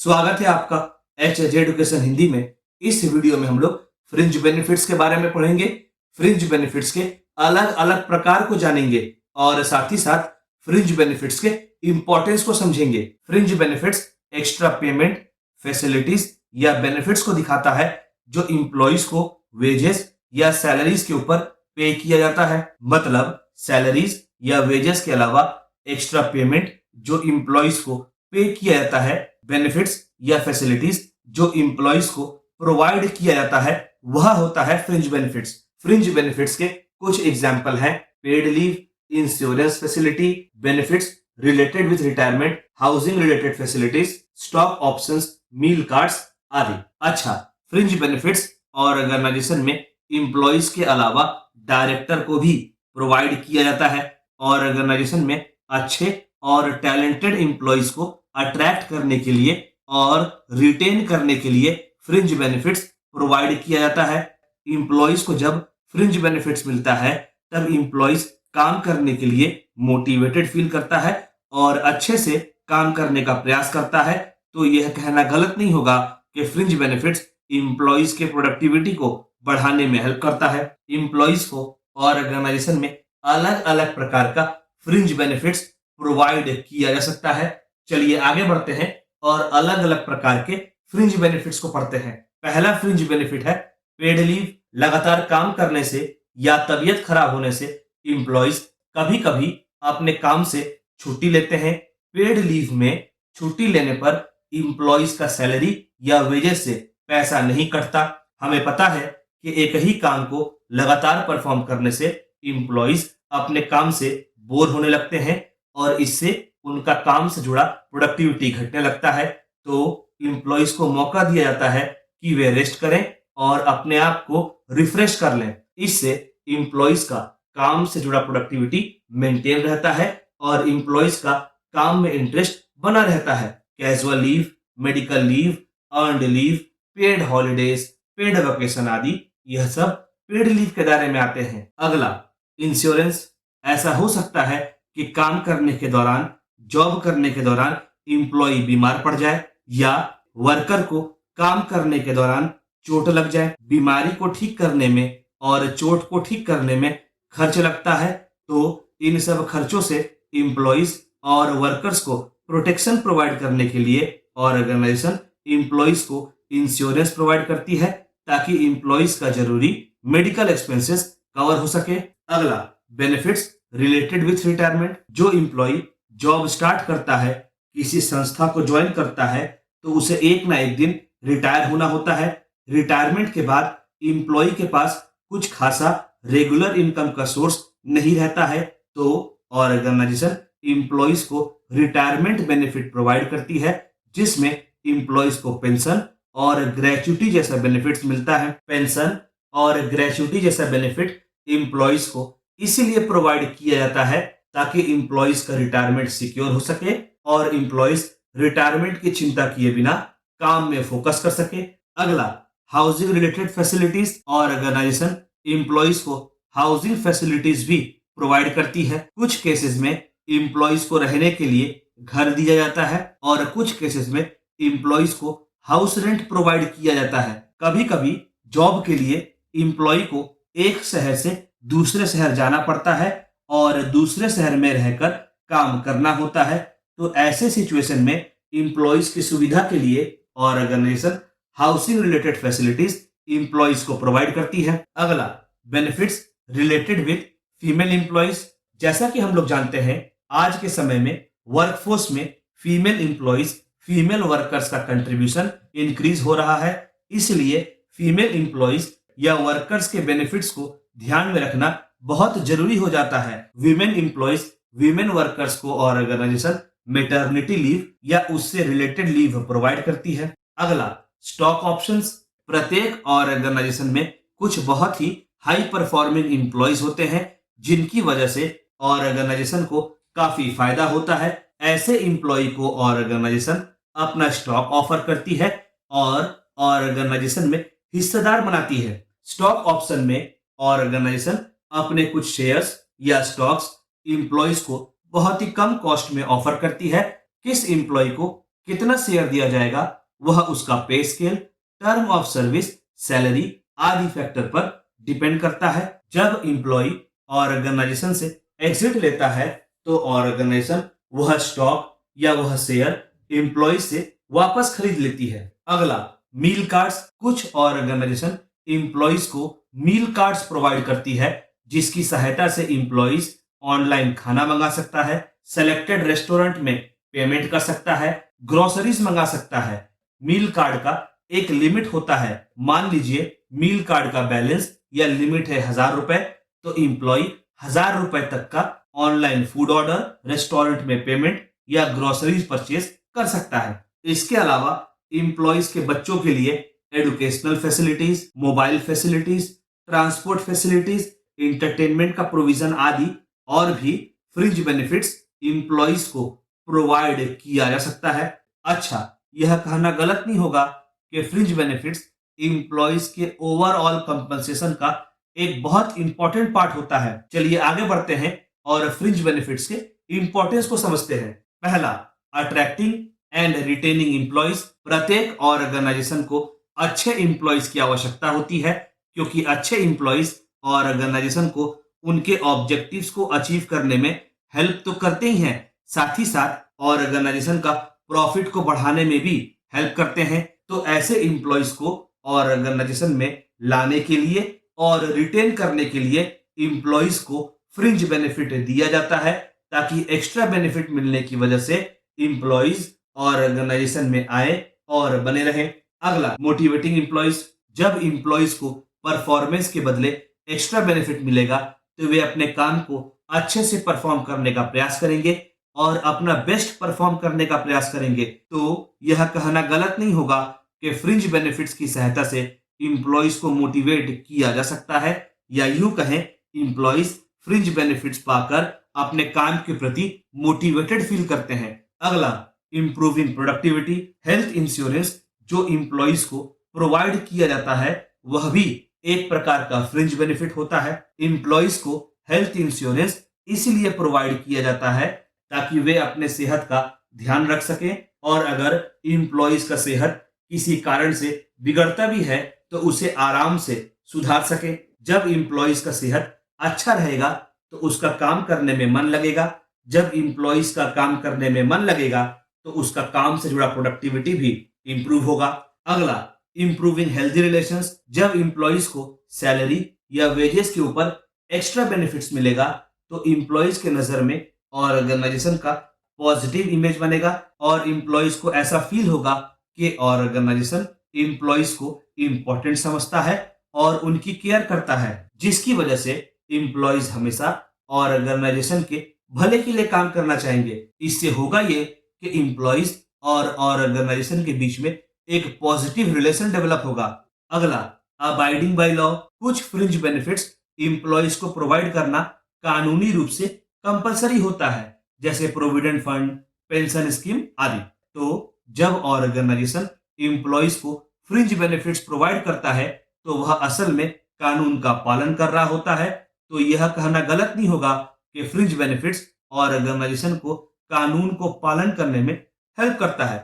स्वागत है आपका एच एच एजुकेशन हिंदी में। इस वीडियो में हम लोग फ्रिंज बेनिफिट्स के बारे में पढ़ेंगे। फ्रिंज बेनिफिट्स के अलग अलग प्रकार को जानेंगे और साथ ही साथ फ्रिंज बेनिफिट्स के इंपॉर्टेंस को समझेंगे। Fringe benefits extra payment, facilities या बेनिफिट्स को दिखाता है जो इंप्लॉइज को वेजेस या सैलरीज के ऊपर पे किया जाता है। मतलब सैलरीज या वेजेस के अलावा एक्स्ट्रा पेमेंट जो इंप्लॉइज को पे किया जाता है, बेनिफिट्स या फैसिलिटीज जो इंप्लॉइज को प्रोवाइड किया जाता है, वह होता है फ्रिंज बेनिफिट्स। फ्रिंज बेनिफिट्स के कुछ एग्जांपल हैं paid leave, insurance facility, benefits related with retirement, housing related facilities, stock options, meal cards आदि। अच्छा, फ्रिंज बेनिफिट्स ऑर्गेनाइजेशन में इंप्लॉइज के अलावा डायरेक्टर को भी प्रोवाइड किया जाता है। ऑर्गेनाइजेशन में अच्छे और टैलेंटेड इंप्लॉइज को अट्रैक्ट करने के लिए और रिटेन करने के लिए फ्रिंज बेनिफिट्स प्रोवाइड किया जाता है। इंप्लॉइज को जब फ्रिंज बेनिफिट्स मिलता है तब इंप्लॉइज काम करने के लिए मोटिवेटेड फील करता है और अच्छे से काम करने का प्रयास करता है। तो यह कहना गलत नहीं होगा कि फ्रिंज बेनिफिट्स इंप्लॉइज के प्रोडक्टिविटी को बढ़ाने में हेल्प करता है। इंप्लॉइज को ऑर्गेनाइजेशन में अलग अलग प्रकार का फ्रिंज बेनिफिट्स प्रोवाइड किया जा सकता है। चलिए आगे बढ़ते हैं और अलग अलग प्रकार के फ्रिंज बेनिफिट्स को पढ़ते हैं। पहला फ्रिंज बेनिफिट है पेड लीव। लगातार काम करने से या तबीयत खराब होने से इंप्लॉइज कभी कभी अपने काम से छुट्टी लेते हैं। पेड लीव में छुट्टी लेने पर इंप्लॉइज का सैलरी या वेजेस से पैसा नहीं कटता। हमें पता है कि एक ही काम को लगातार परफॉर्म करने से इंप्लॉइज अपने काम से बोर होने लगते हैं और इससे उनका काम से जुड़ा प्रोडक्टिविटी घटने लगता है। तो इंप्लॉइज को मौका दिया जाता है कि वे रेस्ट करें और अपने आप को रिफ्रेश कर लें। इससे इंप्लॉइज का काम से जुड़ा प्रोडक्टिविटी मेंटेन रहता है और इंप्लॉइज का काम में इंटरेस्ट बना रहता है। Casual leave, medical leave, earned leave, paid holidays, paid vacation आदि यह सब पेड लीव के दायरे में आते हैं। अगला इंश्योरेंस। ऐसा हो सकता है कि काम करने के दौरान, जॉब करने के दौरान इंप्लॉय बीमार पड़ जाए या वर्कर को काम करने के दौरान चोट लग जाए। बीमारी को ठीक करने में और चोट को ठीक करने में खर्च लगता है। तो इन सब खर्चों से इंप्लॉइज और वर्कर्स को प्रोटेक्शन प्रोवाइड करने के लिए ऑर्गेनाइजेशन इंप्लॉइज को इंश्योरेंस प्रोवाइड करती है ताकि इंप्लॉइज का जरूरी मेडिकल एक्सपेंसेस कवर हो सके। अगला बेनिफिट्स रिलेटेड विथ रिटायरमेंट। जो इंप्लॉय जॉब स्टार्ट करता है, किसी संस्था को ज्वाइन करता है, तो उसे एक ना एक दिन रिटायर होना होता है। रिटायरमेंट के बाद इंप्लॉय के पास कुछ खासा रेगुलर इनकम का सोर्स नहीं रहता है, तो ऑर्गेनाइजेशन इंप्लॉइज को रिटायरमेंट बेनिफिट प्रोवाइड करती है जिसमें इंप्लॉइज को पेंशन और ग्रेच्युटी जैसा बेनिफिट्स मिलता है। पेंशन और ग्रेच्युटी जैसा बेनिफिट इंप्लॉइज को इसीलिए प्रोवाइड किया जाता है ताकि इंप्लॉइज का रिटायरमेंट सिक्योर हो सके और इंप्लॉइज रिटायरमेंट की चिंता किए बिना काम में फोकस कर सके। अगला housing related facilities. Organization employees को हाउसिंग फैसिलिटीज भी प्रोवाइड करती है। कुछ केसेस में इंप्लॉइज को रहने के लिए घर दिया जाता है और कुछ केसेस में इंप्लॉइज को हाउस रेंट प्रोवाइड किया जाता है। कभी कभी जॉब के लिए इंप्लॉय को एक शहर से दूसरे शहर जाना पड़ता है और दूसरे शहर में रहकर काम करना होता है। तो ऐसे सिचुएशन में इंप्लॉइज की सुविधा के लिए organization housing related facilities employees को प्रोवाइड करती है। अगला benefits related with female employees. जैसा कि हम लोग जानते हैं आज के समय में वर्कफोर्स में फीमेल इंप्लॉइज, फीमेल वर्कर्स का कंट्रीब्यूशन इंक्रीज हो रहा है। इसलिए फीमेल इंप्लॉइज या वर्कर्स के बेनिफिट्स को ध्यान में रखना बहुत जरूरी हो जाता है। वीमेन इंप्लॉइज, वीमेन वर्कर्स को ऑर्गेनाइजेशन मैटरनिटी लीव या उससे रिलेटेड लीव प्रोवाइड करती है। अगला स्टॉक ऑप्शंस। प्रत्येक ऑर्गेनाइजेशन में कुछ बहुत ही हाई परफॉर्मिंग इंप्लॉइज होते हैं जिनकी वजह से ऑर्गेनाइजेशन को काफी फायदा होता है। ऐसे इंप्लॉय को ऑर्गेनाइजेशन अपना स्टॉक ऑफर करती है और ऑर्गेनाइजेशन में हिस्सेदार बनाती है। स्टॉक ऑप्शन में ऑर्गेनाइजेशन अपने कुछ शेयर्स या स्टॉक्स इंप्लॉइज को बहुत ही कम कॉस्ट में ऑफर करती है। किस इंप्लॉय को कितना शेयर दिया जाएगा वह उसका पे scale, term of service, salary आदि फैक्टर पर डिपेंड करता है। जब इंप्लॉय ऑर्गेनाइजेशन से एग्जिट लेता है तो ऑर्गेनाइजेशन वह स्टॉक या वह शेयर इंप्लॉय से वापस खरीद लेती है। अगला, मील कार्ड्स। कुछ ऑर्गेनाइजेशन इंप्लॉयज को मील कार्ड्स प्रोवाइड करती है जिसकी सहायता से इंप्लॉयज ऑनलाइन खाना मंगा सकता है, सेलेक्टेड रेस्टोरेंट में पेमेंट कर सकता है, ग्रोसरीज मंगा सकता है। मील कार्ड का एक लिमिट होता है। मान लीजिए मील कार्ड का बैलेंस या लिमिट है 1000 रुपए, तो इंप्लॉय 1000 रुपए तक का ऑनलाइन फूड ऑर्डर, रेस्टोरेंट में पेमेंट या ग्रोसरीज परचेज कर सकता है। इसके अलावा इंप्लॉयज के बच्चों के लिए educational facilities, mobile facilities, transport facilities, entertainment का प्रोविजन आदि और भी फ्रिंज बेनिफिट्स इंप्लॉयज को प्रोवाइड किया जा सकता है। अच्छा, यह कहना गलत नहीं होगा कि फ्रिंज बेनिफिट्स इंप्लॉयज के ओवरऑल कंपनसेशन का एक बहुत इंपॉर्टेंट पार्ट होता है। चलिए आगे बढ़ते हैं और फ्रिंज बेनिफिट्स के इंपॉर्टेंस को समझते हैं। पहला, अट्रैक्टिंग एंड रिटेनिंग इंप्लॉयज। प्रत्येक ऑर्गेनाइजेशन को अच्छे इंप्लॉयज की आवश्यकता होती है क्योंकि अच्छे इंप्लॉयज ऑर्गेनाइजेशन को उनके ऑब्जेक्टिव्स को अचीव करने में हेल्प तो करते ही हैं, साथ ही साथ ऑर्गेनाइजेशन का प्रॉफिट को बढ़ाने में भी हेल्प करते हैं। तो ऐसे इंप्लॉयज को ऑर्गेनाइजेशन में लाने के लिए और रिटेन करने के लिए इंप्लॉयज को फ्रिंज बेनिफिट दिया जाता है ताकि एक्स्ट्रा बेनिफिट मिलने की वजह से इंप्लॉयज ऑर्गेनाइजेशन में आए और बने रहे। अगला, मोटिवेटिंग इंप्लॉयज। जब इंप्लॉयज को परफॉर्मेंस के बदले एक्स्ट्रा बेनिफिट मिलेगा तो वे अपने काम को अच्छे से परफॉर्म करने का प्रयास करेंगे और अपना बेस्ट परफॉर्म करने का प्रयास करेंगे। तो यह कहना गलत नहीं होगा कि फ्रिंज बेनिफिट्स की सहायता से इंप्लॉयज को मोटिवेट किया जा सकता है, या यूं कहें इंप्लॉयज फ्रिंज बेनिफिट्स पाकर अपने काम के प्रति मोटिवेटेड फील करते हैं। अगला, इंप्रूविंग प्रोडक्टिविटी। हेल्थ इंश्योरेंस जो इंप्लॉयज को प्रोवाइड किया जाता है वह भी एक प्रकार का फ्रिंज बेनिफिट होता है। इंप्लॉयज को हेल्थ इंश्योरेंस इसलिए प्रोवाइड किया जाता है ताकि वे अपने सेहत का ध्यान रख सकें और अगर इंप्लॉयज का सेहत किसी कारण से बिगड़ता भी है तो उसे आराम से सुधार सके। जब इंप्लॉयज का सेहत अच्छा रहेगा तो उसका काम करने में मन लगेगा। जब इंप्लॉयज का काम करने में मन लगेगा तो उसका काम से जुड़ा प्रोडक्टिविटी भी इंप्रूव होगा। अगला, इंप्रूविंग हेल्दी रिलेशंस। जब इंप्लॉयज को सैलरी या वेजेस के ऊपर एक्स्ट्रा बेनिफिट्स मिलेगा तो इंप्लॉयज के नजर में ऑर्गेनाइजेशन का पॉजिटिव इमेज बनेगा और इंप्लॉयज को ऐसा फील होगा कि ऑर्गेनाइजेशन इंप्लॉयज को इंपॉर्टेंट समझता है और उनकी केयर करता है, जिसकी वजह से इंप्लॉयज हमेशा ऑर्गेनाइजेशन के भले के लिए काम करना चाहेंगे। इससे होगा ये कि इंप्लॉयज और ऑर्गेनाइजेशन के बीच में एक पॉजिटिव रिलेशन डेवलप होगा। अगला, अबाइडिंग बाय लॉ। कुछ फ्रिंज बेनिफिट्स इंप्लॉयज को प्रोवाइड करना कानूनी रूप से कंपलसरी होता है, जैसे प्रोविडेंट फंड, पेंशन स्कीम आदि। तो जब ऑर्गेनाइजेशन इंप्लॉयज को फ्रिंज बेनिफिट्स प्रोवाइड करता है तो वह असल में कानून का पालन कर रहा होता है। तो यह कहना गलत नहीं होगा कि फ्रिंज बेनिफिट्स ऑर्गेनाइजेशन को कानून को पालन करने में हेल्प करता है।